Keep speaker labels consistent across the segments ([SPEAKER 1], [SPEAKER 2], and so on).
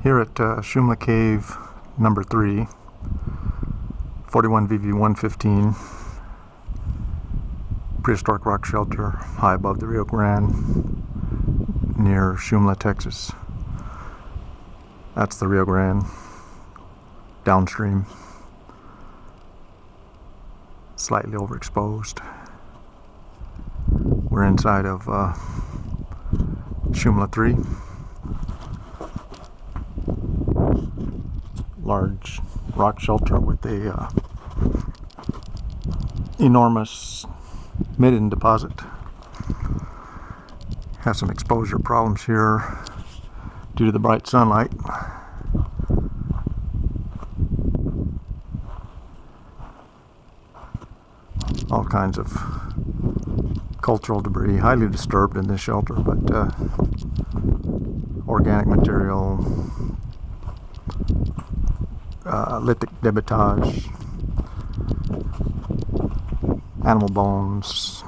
[SPEAKER 1] Here at Shumla Cave number 3, 41VV115, prehistoric rock shelter high above the Rio Grande near Shumla, Texas. That's the Rio Grande downstream, slightly overexposed. We're inside of Shumla 3. Large rock shelter with a enormous midden deposit. Have some exposure problems here due to the bright sunlight. All kinds of cultural debris, highly disturbed in this shelter, but organic material, lithic debitage, animal bones,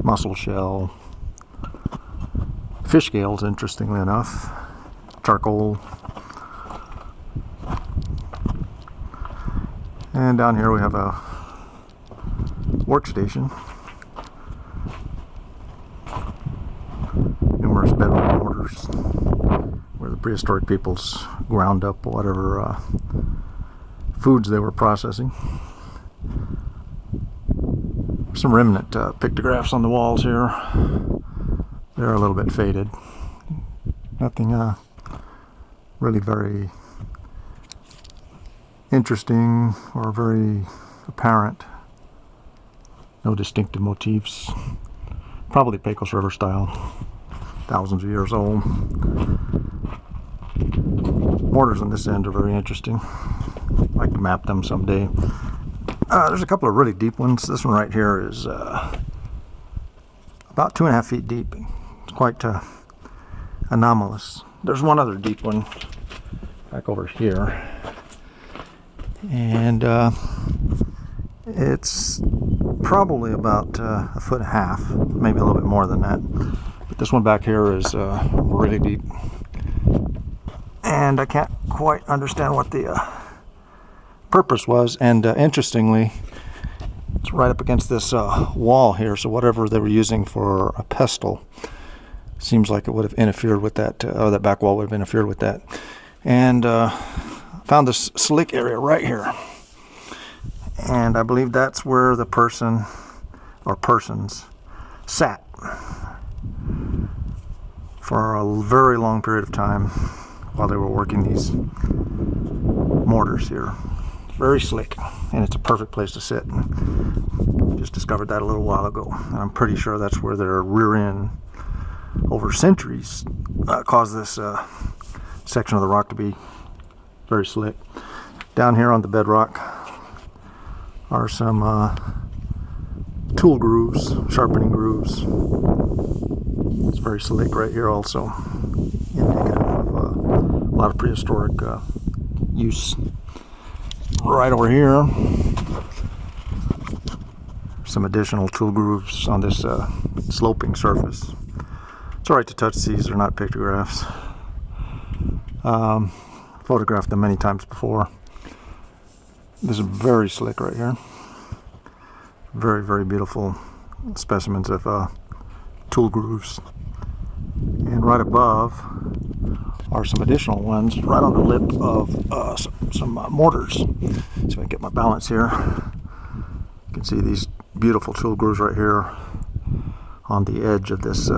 [SPEAKER 1] mussel shell, fish scales, interestingly enough, charcoal. And down here we have a workstation, numerous bedrock mortars where the prehistoric peoples ground up whatever foods they were processing. Some remnant pictographs on the walls here. They're a little bit faded. Nothing really very interesting or very apparent. No distinctive motifs. Probably Pecos River style. Thousands of years old. Mortars on this end are very interesting. I'd like to map them someday. There's a couple of really deep ones. This one right here is about 2.5 feet deep. It's quite anomalous. There's one other deep one back over here, and it's probably about 1.5 feet, maybe a little bit more than that. But this one back here is really deep, and I can't quite understand what the purpose was. And interestingly, it's right up against this wall here, so whatever they were using for a pestle seems like it would have interfered with that, or that back wall would have interfered with that. And found this slick area right here, and I believe that's where the person or persons sat for a very long period of time while they were working these mortars here. Very slick, and it's a perfect place to sit. Just discovered that a little while ago, and I'm pretty sure that's where their rear end over centuries caused this section of the rock to be very slick. Down here on the bedrock are some tool grooves, sharpening grooves. It's very slick right here also, indicative of a lot of prehistoric use. Right over here, some additional tool grooves on this sloping surface. It's alright to touch these, they're not pictographs. Photographed them many times before. This is very slick right here. Very, very beautiful specimens of tool grooves. And right above are some additional ones right on the lip of some mortars. So I can get my balance here. You can see these beautiful tool grooves right here on the edge of this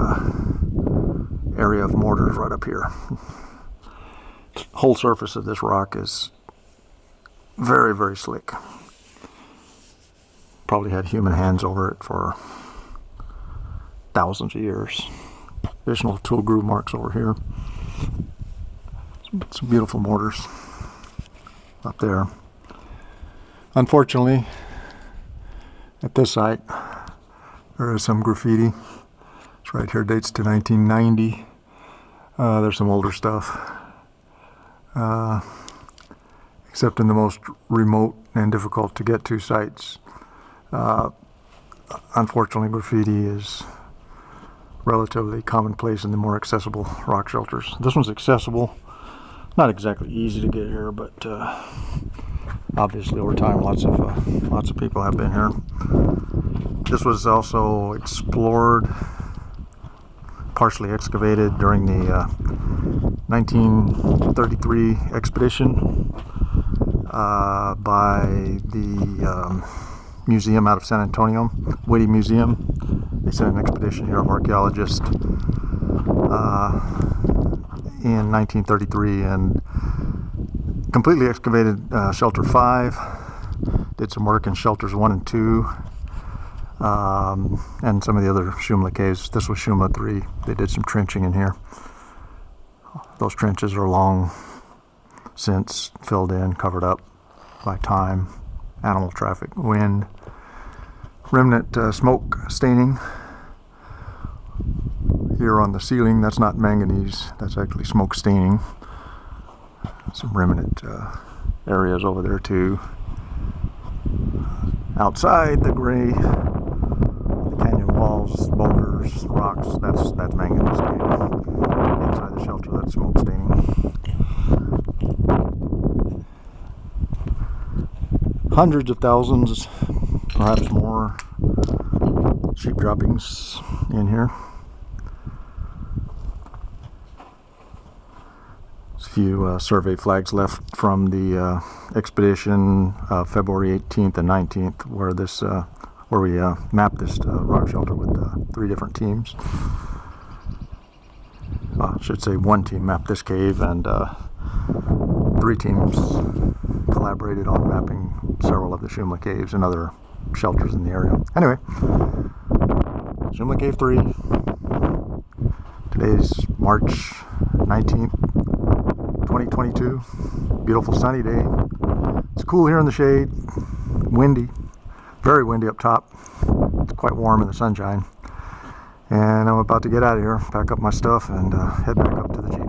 [SPEAKER 1] area of mortars right up here. The whole surface of this rock is very, very slick. Probably had human hands over it for thousands of years. Additional tool groove marks over here. Some beautiful mortars up there. Unfortunately, at this site, there is some graffiti. It's right here, dates to 1990. There's some older stuff. Except in the most remote and difficult to get to sites. Unfortunately, graffiti is relatively commonplace in the more accessible rock shelters. This one's accessible, Not exactly easy to get here, but obviously over time lots of people have been here. This was also explored, partially excavated during the 1933 expedition by the museum out of San Antonio, Witte Museum. They sent an expedition here of archaeologists in 1933 and completely excavated shelter 5, did some work in shelters 1 and 2, and some of the other Shumla Caves. This was Shumla 3. They did some trenching in here. Those trenches are long since filled in, covered up by time, animal traffic, wind, remnant smoke staining here on the ceiling. That's not manganese, that's actually smoke staining. Some remnant areas over there too. Outside, the gray, the canyon walls, boulders, rocks, that's manganese staining. Inside the shelter, that's smoke staining. Hundreds of thousands, perhaps more, sheep droppings in here. There's a few survey flags left from the expedition February 18th and 19th, where we mapped this rock shelter with 3 different teams. I should say one team mapped this cave, and 3 teams collaborated on mapping several of the Shumla Caves and other shelters in the area. Anyway, Shumla Cave 3. Today's March 19th, 2022. Beautiful sunny day. It's cool here in the shade. Windy. Very windy up top. It's quite warm in the sunshine. And I'm about to get out of here, pack up my stuff, and head back up to the Jeep.